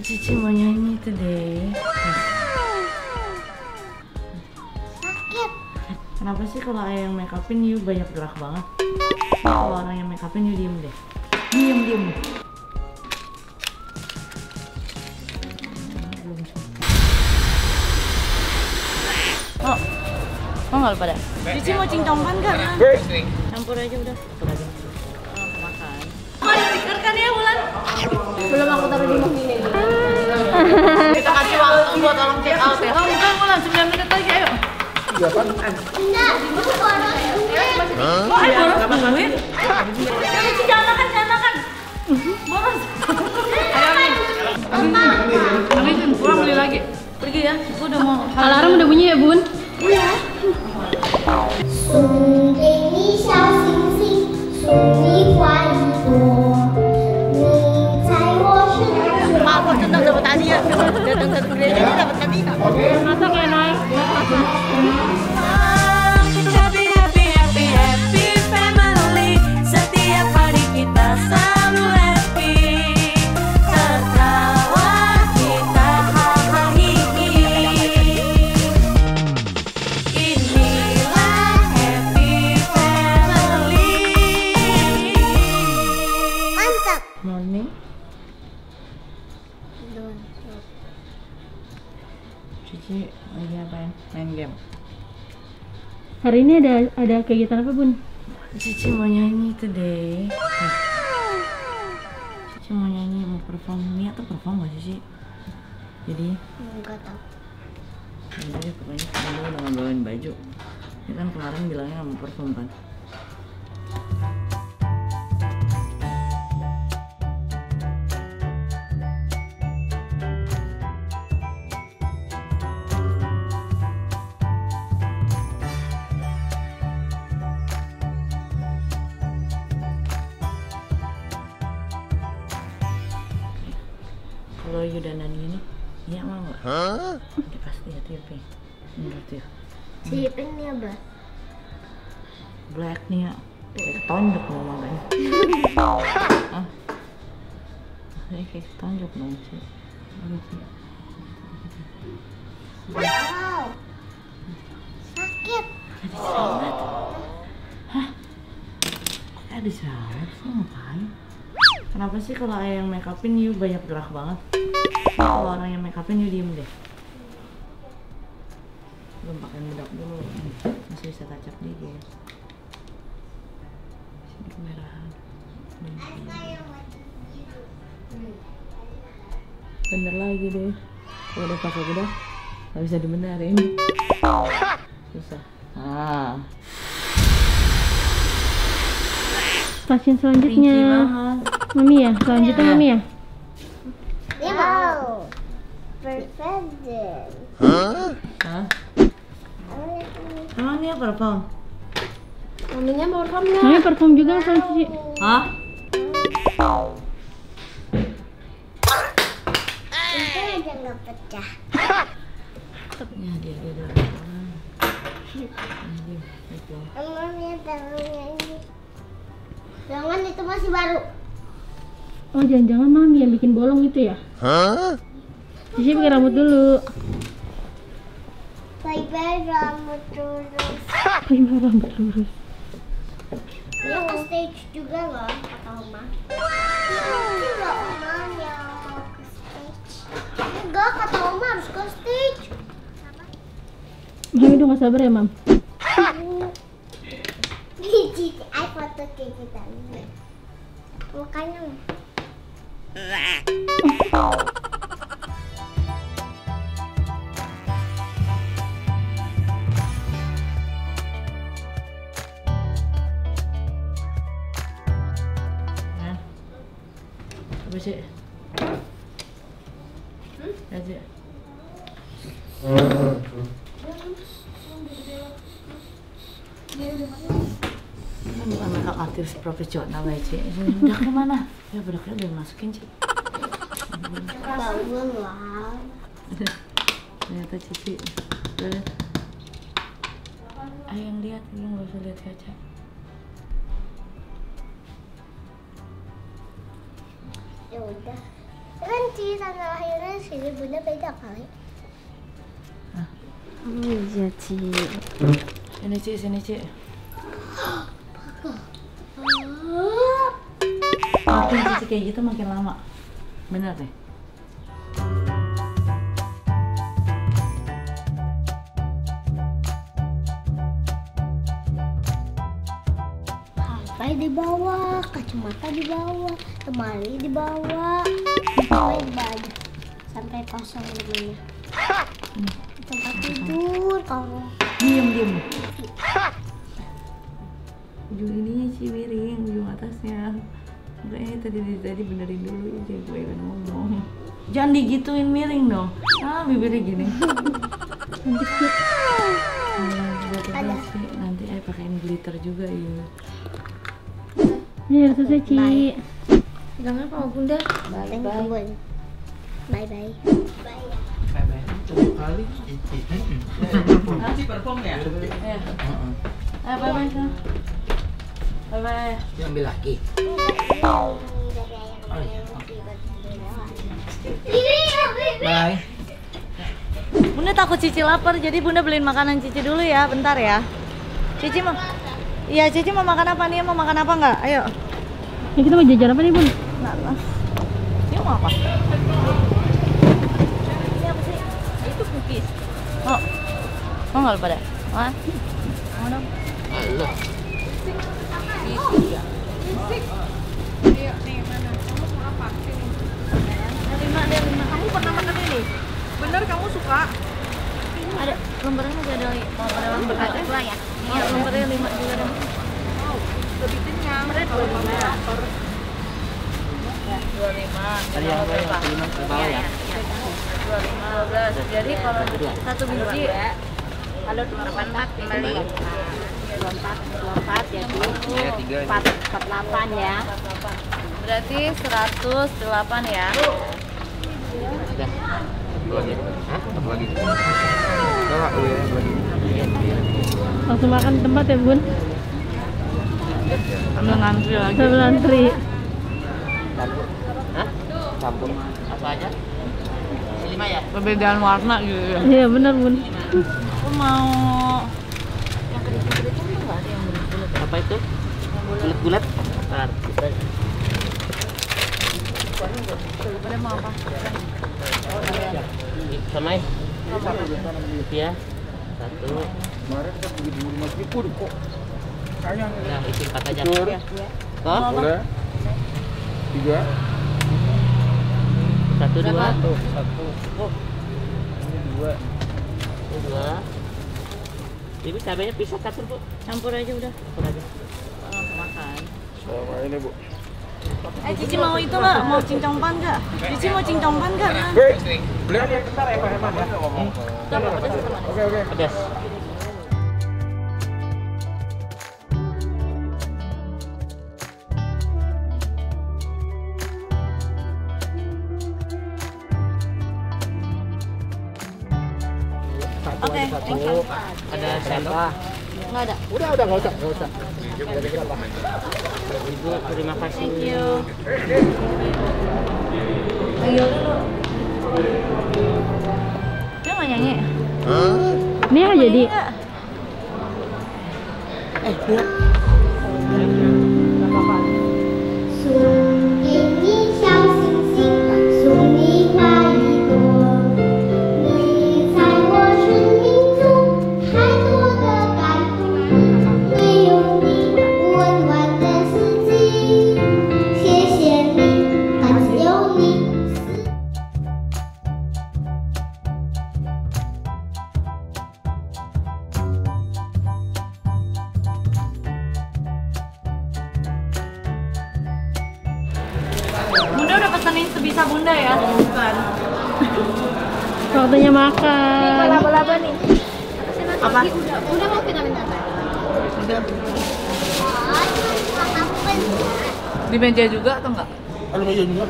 Cici mau nyanyi today. Sakit. Kenapa sih kalau ayah yang make upin you banyak gerak banget? Kalau orang yang make upin you diem deh. Diem. Oh, mau nggak pada? Cici mau cincongkan kan? Campur aja udah. Campur aja. Makan. Mau distikerkan ya Bulan? Belum, aku taruh di mobil ini. Kita kasih waktu buat orang check out ya. Oh, bukan Bulan, 9 menit lagi ayo. Enggak, itu boros duit. Oh, boros duit? Cici jangan makan. Boros. Habisin, pulang beli lagi. Pergi ya, aku udah mau. Alarm udah bunyi ya, Bun? Iya. 送给你小星星，送你花一朵，你在我身边。 Mak, aku senang dapat hadiah. Datang satu gereja ini dapat hadiah. Masak ya, Nay? Happy, happy, happy, happy family. Setiap hari kita selalu happy. Tertawa kita hahaha. Inilah happy family. Mantap. Morning. Cici lagi apain? Main game. Hari ini ada kegiatan apa, Bun? Cici mau nyanyi today. Cici mau nyanyi, mau perform. Nia tuh perform gak sih? Jadi, Enggak tahu. jadi pokoknya kamu udah ngebawain baju. Ini kan kemarin bilangnya nggak mau perform kan? Kalau you dan Nani ini, iya mau nggak? Ya, pasti ya TV. Menurut you. Si Iping nih apa? Black nih ya. Kayak ketonjok mau makanya. Hah? Kayak ketonjok dong sih. Wow. Sakit. Dijerawat. Hah? Kok dijerawat sih ngapain? Kenapa sih kalau ayah yang make upin you banyak gerak banget? Kalau orang yang make upin you diem deh. Belum pakai bedak dulu. Masih bisa tacap dikit. Sini kemerahan. Bener lagi deh. Kalau udah pakai bedak nggak bisa dibenerin. Susah. Ah. Pasien Rinci selanjutnya. banget. Mami ya? Selanjutnya Mami ya? Dia mau. Perfect. Hah? Emang dia perform? Maminya mau perform nggak? Mami perform juga sama Cici. Hah? Itu aja nggak pecah. Ya dia dulu. Mami taruhnya ini. Jangan, itu masih baru. Oh, jangan-jangan Mami yang bikin bolong itu ya? Cici pakai rambut dulu. Bye-bye rambut lurus. Pakai rambut lurus. Dia ke stage juga loh, kata Oma. Enggak, Oma yang mau ke stage. Enggak, kata Oma harus ke stage. Mami udah gak sabar ya, Mam? Cici, ay foto Cici tadi. Mukanya Nah. Apa sih? Aja. Bukan makeup artist profesional ya, Ci. Udah kemana? Ya bedaknya udah masukin, Ci. bangun lah. Ternyata Cici. Lihat. Ayo yang lihat, lu nggak usah lihat kaca. Ya udah. Kan Ci, tanggal lahirnya sini Bunda beda kali. Oh iya Ci. Ini Ci, sini Ci. Makin Cici kayak gitu makin lama. Bener deh. HP di bawah, kacamata di bawah, lemari di bawah, sampai banyak, sampai kosong rumahnya. Tempat tidur kamu. Diem. Ujung ininya sih miring, ujung atasnya. Makanya tadi benerin dulu aja gue kan ngomong. Jangan digituin miring dong. Ah, bibirnya gini. Ada sih. Nanti pakein glitter juga ya. Ini udah selesai Ci. Jangan apa Bunda. Thank you, Bun. Bye bye. Kali. Nanti perform ya? Iya. Bye-bye. Bye-bye. Diambil lagi. Bye. Bunda takut Cici lapar, jadi Bunda beliin makanan Cici dulu ya, bentar ya. Cici mau, iya Cici mau makan apa nih? Mau makan apa nggak? Ayo. Ya, kita mau jajan apa nih Bun? Nah, ini mau apa? Ini apa sih? Itu cookies. Mau nggak lu pada? Mau dong? Halo. Lima. Kamu pernah makan ini? Bener kamu suka? Ada lembarnya masih ada lagi. Kalau ada lembar dua ya? Iya, lembarnya 5 juga dong. Lebih kenyang. Kalau kamu lapar. 25. Tadi yang berapa? 5 ke bawah ya. 25, 12. Jadi kalau satu biji Kalau 24 beli. 24 jadi Ya, 3. 48 ya. berarti 108 ya. Udah. Lagi. Hah? Apa lagi? Enggak, ya, lagi. Langsung makan di tempat ya Bun? Ambil ngantri lagi. Sambil antri. Campur. Hah? Campur. Apa aja? 5 ya? Perbedaan warna gitu ya. Iya benar Bun. Aku mau yang keriting-keriting tuh nggak ada yang bulat-bulat. Apa itu? Bulat-bulat. Ntar. Pada mau apa? Sama ya? Ya. 1. Kemarin kan beli di rumah Cipur kok. Sayang. Nah, isi 4 aja. Boleh. Kok? Boleh. 3. 1, 2. Tuh, 1. Oh. 2. 2. Ibu cabenya pisah campur, Bu. Campur aja udah. Campur aja. Langsung makan. Sama ini, Bu. Cici mau itu nggak? Mau cincong pan nggak? Cici mau cincong pan nggak? Hei, beli aja bentar ya, Pak Herman ya. Oke. Pedas. Oke, thank you. Ada siapa? Nggak ada. Udah, enggak usah. Ibu, terima kasih. Thank you. Ayo dulu. Dia nggak nyanyi? Ini yang jadi. Nggak? Bunda udah pesenin sebisa Bunda ya? Bukan. Waktunya makan. Laba-laba nih. Apa? Udah mau kita minta. Di meja juga atau enggak? Aduh, meja juga.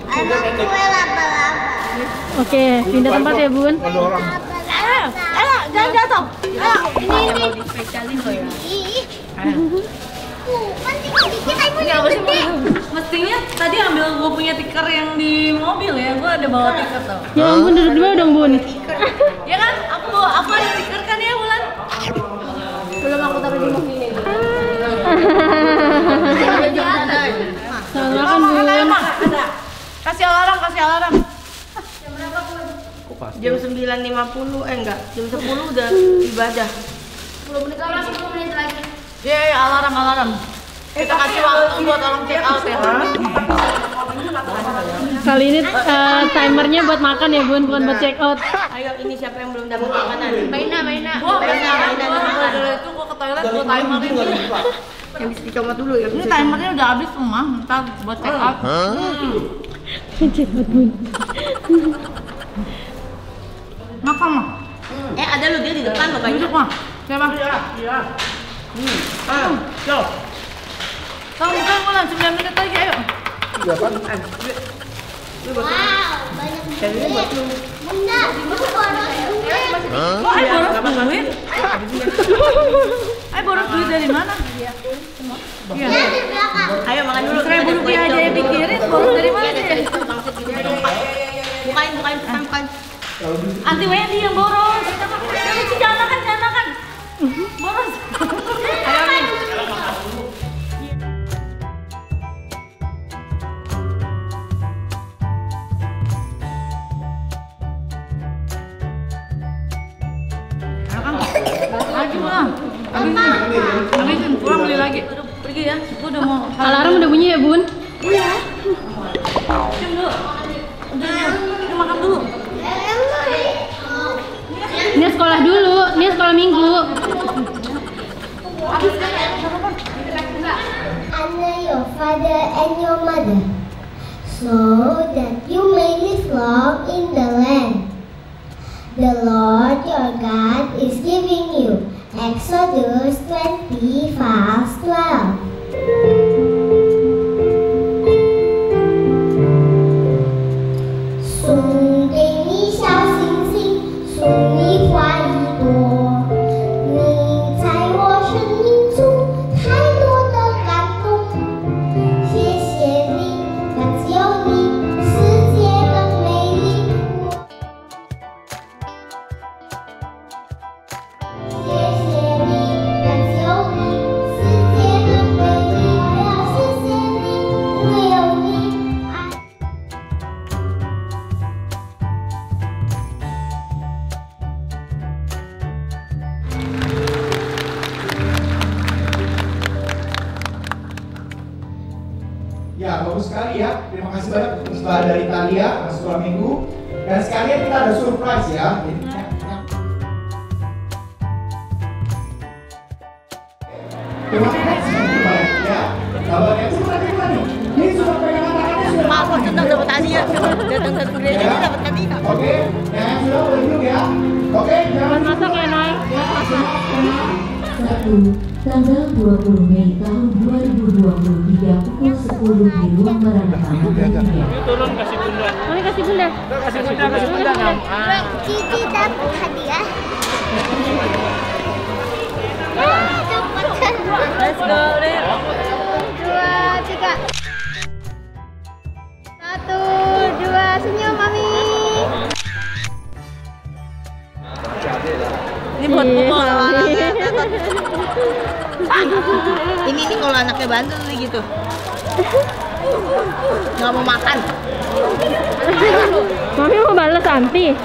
Ada kue laba-laba. Oke, pindah tempat ya Bun. Ada orang. Jangan jatuh. Ini Spesialin loh ya. Ih, aku. Kan tinggal dikit iPhone Ini yang apa sih? gede. Mestinya tadi ambil gue punya tikar yang di mobil ya. Gue ada bawa tikar tau. Ya ampun, duduk dulu dong Bun. Ya kan? Aku ada tikar kan ya Bulan? Belum aku taruh di mobil ini. Selamat makan Bun. Ada. Kasih alarm. Jam 9.50, enggak, jam 10 udah ibadah. 10 menit lagi. Iya, alarm. Kita kasih waktu buat orang check out ya. Kali ini timernya buat makan ya Bun, bukan buat check out. Ayo, ini siapa yang belum dapat makanan? Maina. Gue dari itu gue ke toilet, gue timerin. Yang bisa dicomot dulu ya. Ini timernya udah habis semua, ntar buat check out. Check out Bun. Makan mah. Ada lu dia di depan lo banyak. Duduk mah. Siapa? Iya. Yo. Kamu kan Bulan 9 menit lagi, ayo. Iya kan? Wow, banyak duit. Bunda, itu boros duit. Kok ayo boros duit? Ayo boros duit dari mana? Iya. Ya, di belakang. Ayo makan dulu. 1.000 rupiah aja yang dikirim, boros dari mana sih? Bukain. Anti Wendy yang boros. Jangan makan. Boros. Ayo Min. Lagi lah. Habisin, pulang beli lagi. Pergi ya, gue udah mau. Alarm udah bunyi ya Bun? Cium dulu. Udah makan dulu. Ini sekolah dulu, ini sekolah minggu. Honor your father and your mother, so that you may live long in the land the Lord your God is giving you. Exodus 20 verse 12. Ya, bagus sekali ya. Terima kasih banyak untuk persembahan dari Talia, sekolah minggu. Dan sekalian kita ada surprise ya. Jadi, terima kasih banyak ya. Kabarnya sudah nih. Ini sudah pegangan tangannya sudah. Maaf, tentang dapat hadiah. Datang satu gereja ini dapat hadiah. Oke, yang sudah boleh duduk ya. Oke, jangan Masak ya Nay. Tanggal 20 Mei tahun 2023 pukul 10 di ruang Maranatha. Turun kasih bunda. Boleh kasih Bunda. kasih bunda. Cici dapat hadiah. Let's go, Rin. 2, 3. 1, 2, senyum Mami. Ini buat pokok. Ini nih kalau anaknya bantu tuh gitu. Nggak mau makan. Mami mau balas Anti.